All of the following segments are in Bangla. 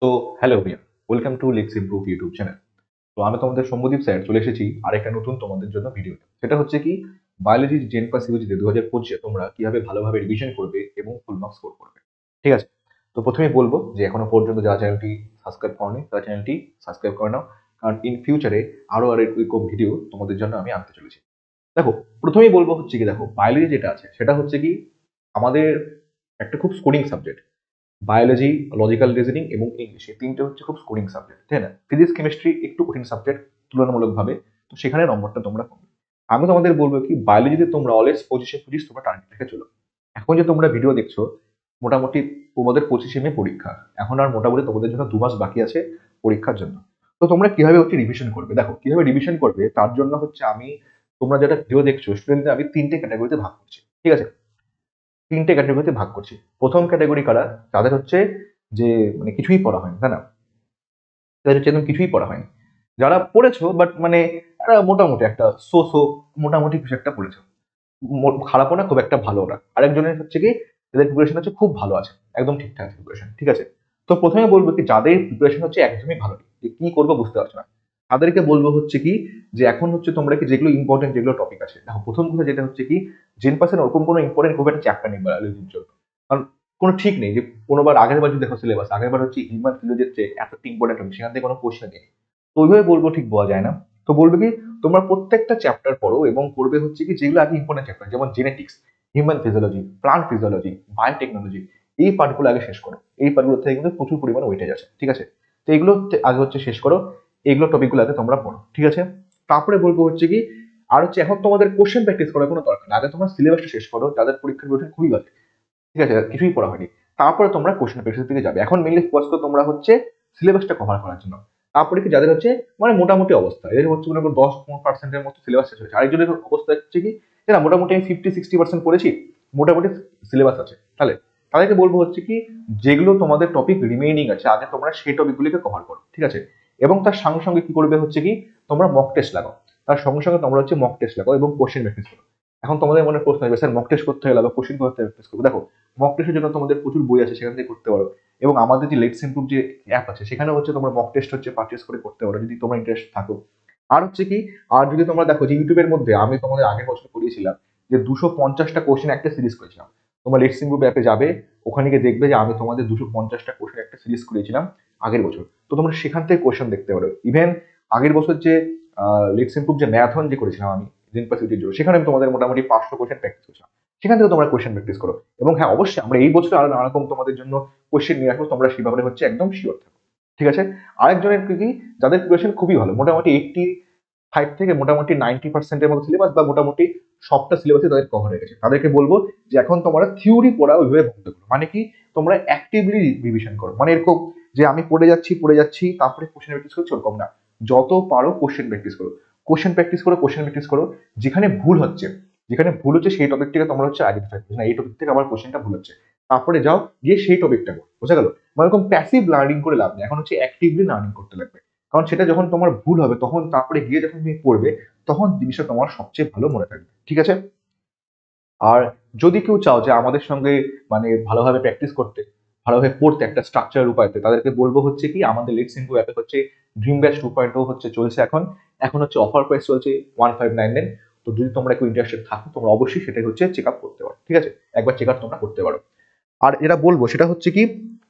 তো hello everyone, welcome to let's improve YouTube channel. তো আমি তোমাদের সৌম্যদীপ স্যার চলে এসেছি আরেকটা নতুন তোমাদের জন্য ভিডিও। সেটা হচ্ছে কি, বায়োলজি জেন পাস ইউজিতে 2025 তোমরা কিভাবে ভালোভাবে রিভিশন করবে এবং ফুল মার্কস স্কোর করবে। ঠিক আছে, তো প্রথমেই বলবো যে এখনো পর্যন্ত যারা চ্যানেলটি সাবস্ক্রাইব করনি তারা চ্যানেলটি সাবস্ক্রাইব করে নাও, কারণ ইন ফিউচারে আরো এরকম ভিডিও তোমাদের জন্য আমি আনতে চলেছি। দেখো, প্রথমেই বলবো হচ্ছে কি, দেখো বায়োলজি যেটা আছে সেটা হচ্ছে কি আমাদের একটা খুব scoring subject. Biology, logical reasoning এবং ইংলিশ, এই তিনটে হচ্ছে খুব স্কোরিং সাবজেক্ট, তাই না? ফিজিক্স কেমিস্ট্রি একটু কঠিন সাবজেক্ট তুলনামূলকভাবে, তো সেখানে নম্বরটা তোমরা পাবে। আমি তোমাদের বলবো কি, বায়োলজিতে তোমরা অলওয়েজ 25-25 তোমরা টার্গেট রেখে চলো। এখন যে তোমরা ভিডিও দেখছো, মোটামুটি তোমাদের 25 মে পরীক্ষা, এখন আর মোটামুটি তোমাদের জন্য 2 মাস বাকি আছে পরীক্ষার জন্য। তো তোমরা কিভাবে হচ্ছে রিভিশন করবে, দেখো কিভাবে রিভিশন করবে তার জন্য হচ্ছে আমি, তোমরা যেটা ভিডিও দেখছো স্টুডেন্টদের আমি 3টে ক্যাটাগরিতে ভাগ করছি। ঠিক আছে, 3টে ক্যাটাগরিতে ভাগ করছি। প্রথম ক্যাটাগরি কারা, যাদের হচ্ছে যে মানে কিছুই পড়া হয়নি, তাই না? তাদের হচ্ছে একদম কিছুই পড়া হয়নি। যারা পড়েছো বাট মানে একটা মোটামুটি একটা মোটামুটি কিছু একটা পড়েছো, খারাপও না খুব একটা ভালো না। আরেকজনের হচ্ছে কি, এদের প্রিপারেশন হচ্ছে খুব ভালো আছে, একদম ঠিকঠাক আছে প্রিপারেশন। ঠিক আছে, তো প্রথমে বলবো কি, যাদের প্রিপারেশন হচ্ছে একদমই ভালো নেই, যে কি করবো বুঝতে পারছো না, তাদেরকে বলবো হচ্ছে কি, যে এখন হচ্ছে তোমরা কি যেগুলো ইম্পর্টেন্ট যেগুলো টপিক আছে, দেখো প্রথম কথা যেটা হচ্ছে কি, জেন পাসের ওরকম কোনো ইম্পর্টেন্ট খুব একটা চ্যাপ্টার নেই বায়োলজির জন্য। কারণ কোনো ঠিক নেই যে কোনোবার আগের বার যদি দেখো সিলেবাস, আগের বার হচ্ছে হিউম্যান ফিজিওলজির চেয়ে এত ইম্পর্টেন্ট টপিক, সেখান থেকে কোনো কোশ্চেন নেই। তো ওইভাবে বলবো ঠিক বলা যায় না। তো বলবে কি, তোমরা প্রত্যেকটা চ্যাপ্টার পড়ো এবং পড়বে হচ্ছে কি যেগুলো আগে ইম্পর্টেন্ট চ্যাপ্টার, যেমন genetics, human physiology, plant physiology, biotechnology, এই পার্টগুলো আগে শেষ করো। এই পার্টগুলো থেকে কিন্তু প্রচুর পরিমাণে ওয়েটেজ আছে। ঠিক আছে, তো এগুলো আগে হচ্ছে শেষ করো, এগুলো টপিকগুলো আগে তোমরা পড়ো। ঠিক আছে, তারপরে বলবো হচ্ছে কি, আর হচ্ছে এখন তোমাদের কোশ্চেন প্র্যাকটিস করার কোনো দরকার নেই, আগে তোমরা সিলেবাসটা শেষ করো, যাদের পরীক্ষার বোর্ডে খুবই বাজে। ঠিক আছে, কিছুই পড়া হয়নি, তারপরে তোমরা কোশ্চেন প্র্যাকটিসের দিকে যাবে। এখন মেইনলি ফোকাস করো তোমরা হচ্ছে সিলেবাসটা কভার করার জন্য। তারপরে কি, যাদের হচ্ছে মানে মোটামুটি অবস্থা, এদের হচ্ছে মনে করো 10% মতো সিলেবাস শেষ হয়েছে, আরেকজনের অবস্থা হচ্ছে কি, যে না মোটামুটি আমি 50-60% পড়েছি, মোটামুটি সিলেবাস আছে, তাহলে তাদেরকে বলবো হচ্ছে কি, যেগুলো তোমাদের টপিক রিমেইনিং আছে আগে তোমরা সেই টপিকগুলিকে কভার করো। ঠিক আছে, এবং তার সঙ্গে সঙ্গে কি করবে হচ্ছে কি, তোমরা মক টেস্ট লাগাও। তার সঙ্গে সঙ্গে তোমরা হচ্ছে মক টেস্ট লাগাও এবং কোশ্চেন প্র্যাকটিস করো। এখন তোমাদের মনে প্রশ্ন হবে, স্যার মক টেস্ট করতে গেলে বা কোশ্চেন করতে প্র্যাকটিস করবো, দেখো মক টেস্টের জন্য তোমাদের প্রচুর বই আছে, সেখান থেকে করতে পারো। এবং আমাদের যে লেটস ইমপ্রুভ যে অ্যাপ আছে, সেখানে হচ্ছে তোমরা মক টেস্ট হচ্ছে পারচেস করে করতে পারো যদি তোমার ইন্টারেস্ট থাকো। আর হচ্ছে কি, আর যদি তোমরা দেখো যে ইউটিউবের মধ্যে আমি তোমাদের আগের বছর করিয়েছিলাম যে 250টা কোশ্চেন একটা সিরিজ করেছিলাম। তোমরা লেটস ইমপ্রুভ অ্যাপে যাবে, ওখানে গিয়ে দেখবে যে আমি তোমাদের 250টা কোশ্চেন একটা সিরিজ করিয়েছিলাম আগের বছর। তো তোমরা সেখান থেকে কোশ্চেন দেখতে পারো। ইভেন আগের বছর যে লেটস ইমপ্রুভ যে ম্যারাথন যে করেছিলাম আমি জেন পাস ইউটির জন্য, সেখানে আমি তোমাদের মোটামুটি 500 কোশ্চেন প্র্যাকটিস করেছিলাম। সেখান থেকে তোমরা কোশ্চেন প্র্যাকটিস করো। এবং হ্যাঁ, অবশ্যই আমরা এই বছর আরো নানা রকম তোমাদের জন্য কোশ্চেন নিয়ে আসবো, তোমরা সেই ব্যাপারে হচ্ছে একদম শিওর থাকো। ঠিক আছে, আরেকজনের কি, যাদের প্রিপারেশন খুবই ভালো, মোটামুটি 85 থেকে মোটামুটি 90%-এর মতো সিলেবাস বা মোটামুটি সবটা সিলেবাসে তাদের কভার হয়ে গেছে, তাদেরকে বলবো যে এখন তোমরা থিওরি পড়া ওইভাবে বন্ধ করো। মানে কি, তোমরা অ্যাক্টিভলি রিভিশন করো। মানে এরকম যে আমি পড়ে যাচ্ছি তারপরে কোশ্চেন প্র্যাকটিস করছি, ওরকম না। যত পারো কোশ্চেন প্র্যাকটিস করো, কোশ্চেন প্র্যাকটিস করো। যেখানে ভুল হচ্ছে সেই টপিকটাকে তোমরা হচ্ছে আইডেন্টিফাই করো, না এই টপিক থেকে আমার কোশ্চেনটা ভুল হচ্ছে, তারপরে যাও গিয়ে সেই টপিকটা পড়ো। বোঝা গেল? মানে এরকম প্যাসিভ লার্নিং করে লাভ নেই, এখন হচ্ছে অ্যাক্টিভলি লার্নিং করতে লাগবে। কারণ সেটা যখন তোমার ভুল হবে, তখন তারপরে গিয়ে যখন তুমি পড়বে, তখন জিনিসটা তোমার সবচেয়ে ভালো মনে থাকবে। ঠিক আছে, আর যদি কেউ চাও যে আমাদের সঙ্গে মানে ভালোভাবে প্র্যাকটিস করতে, ভালোভাবে পড়তে একটা স্ট্রাকচার উপায়তে, তাদেরকে বলবো হচ্ছে কি, আমাদের লেটস ইনফো অ্যাপে হচ্ছে ড্রিম ব্যাচ 2.0 হচ্ছে চলছে এখন। এখন হচ্ছে অফার প্রাইস চলছে 1599। তো যদি তোমরা একটু ইন্টারেস্টেড থাকো, তোমরা অবশ্যই সেটা হচ্ছে চেক আপ করতে পারো। ঠিক আছে, একবার চেক আপ তোমরা করতে পারো। আর যেটা বলবো সেটা হচ্ছে কি,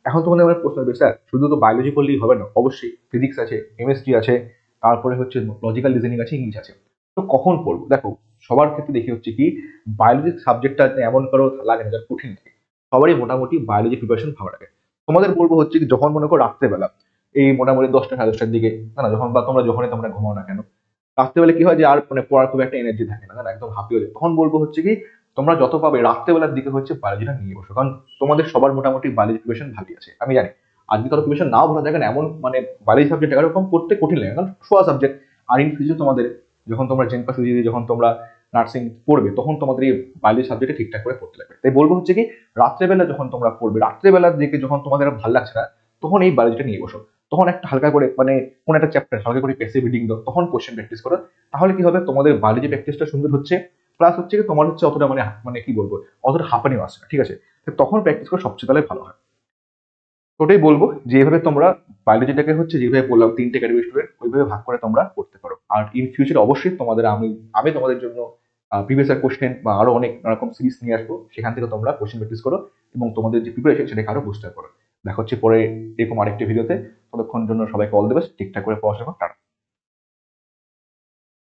এখন তোমাদের অনেক প্রশ্ন হবে, স্যার শুধু তো বায়োলজি পড়লেই হবে না, অবশ্যই ফিজিক্স আছে, কেমিস্ট্রি আছে, তারপরে হচ্ছে লজিক্যাল রিজনিং আছে, ইংলিশ আছে। তো কখন পড়বো, দেখো সবার ক্ষেত্রে দেখি হচ্ছে কি, বায়োলজি সাবজেক্টটা এমন কারো লাগে না যার কঠিন থাকে, সবারই মোটামুটি বায়োলজি প্রিপারেশন ভালো লাগে। তোমাদের বলবো হচ্ছে কি, যখন মনে করো রাত্রেবেলা এই মোটামুটি 10টা সাড়ে 10টার দিকে, না না যখন বা তোমরা যখনই তোমরা ঘুমাও না কেন, রাত্রেবেলা কি হয় যে আর মানে পড়ার খুব একটা এনার্জি থাকে না, না একদম হাঁপিয়ে যায়, তখন বলবো হচ্ছে কি, তোমরা যত পাবে রাত্রেবেলার দিকে হচ্ছে বায়োলজিটা নিয়ে বসো। কারণ তোমাদের সবার মোটামুটি বায়োলজি প্রিপারেশন ভালোই আছে, আমি জানি। আজকে কারো প্রিপারেশন নাও ভালো থাকে না, এমন মানে বায়োলজি সাবজেক্ট এরকম পড়তে কঠিন লাগে, কারণ শোয়া সাবজেক্ট। আর ইন ফিউচার তোমাদের যখন তোমরা জেন পাস যখন তোমরা নার্সিং পড়বে, তখন তোমাদের এই বায়োলজি সাবজেক্টে ঠিকঠাক করে পড়তে লাগবে। তাই বলবো হচ্ছে কি, রাত্রেবেলা যখন তোমরা পড়বে, রাত্রেবেলার দিকে যখন তোমাদের আর ভালো লাগছে না, তখন এই বায়োলজিটা নিয়ে বসো। তখন একটা হালকা করে মানে কোন একটা চ্যাপ্টার হালকা করে প্যাসিভ রিডিং দাও, তখন কোশ্চেন প্র্যাকটিস করো। তাহলে কি হবে, তোমাদের বায়োলজি প্র্যাকটিসটা সুন্দর হচ্ছে, প্লাস হচ্ছে কি তোমার হচ্ছে অতটা মানে মানে কি বলবো, অতটা হাঁপানিও আসছে না। ঠিক আছে, তো তখন প্র্যাকটিস করে সবচেয়ে তাহলে ভালো হয়। তো ওটাই বলবো যে এভাবে তোমরা বায়োলজিটাকে হচ্ছে যেভাবে বললাম 3টে ক্যাটাগরি স্টুডেন্ট ওইভাবে ভাগ করে তোমরা পড়তে পারো। আর ইন ফিউচার অবশ্যই তোমাদের আমি তোমাদের জন্য প্রিভিয়াস ইয়ার কোশ্চেন বা আরো অনেক রকম সিরিজ নিয়ে আসবো, সেখান থেকে তোমরা কোশ্চেন প্র্যাকটিস করো এবং তোমাদের যে প্রিপারেশন সেটাকে আরো বুস্টার করো। দেখা হচ্ছে পরে এরকম আরেকটি ভিডিওতে। ততক্ষণ জন্য সবাইকে অল দ্য বেস্ট, ঠিকঠাক করে পড়াশোনা করো। টাটা।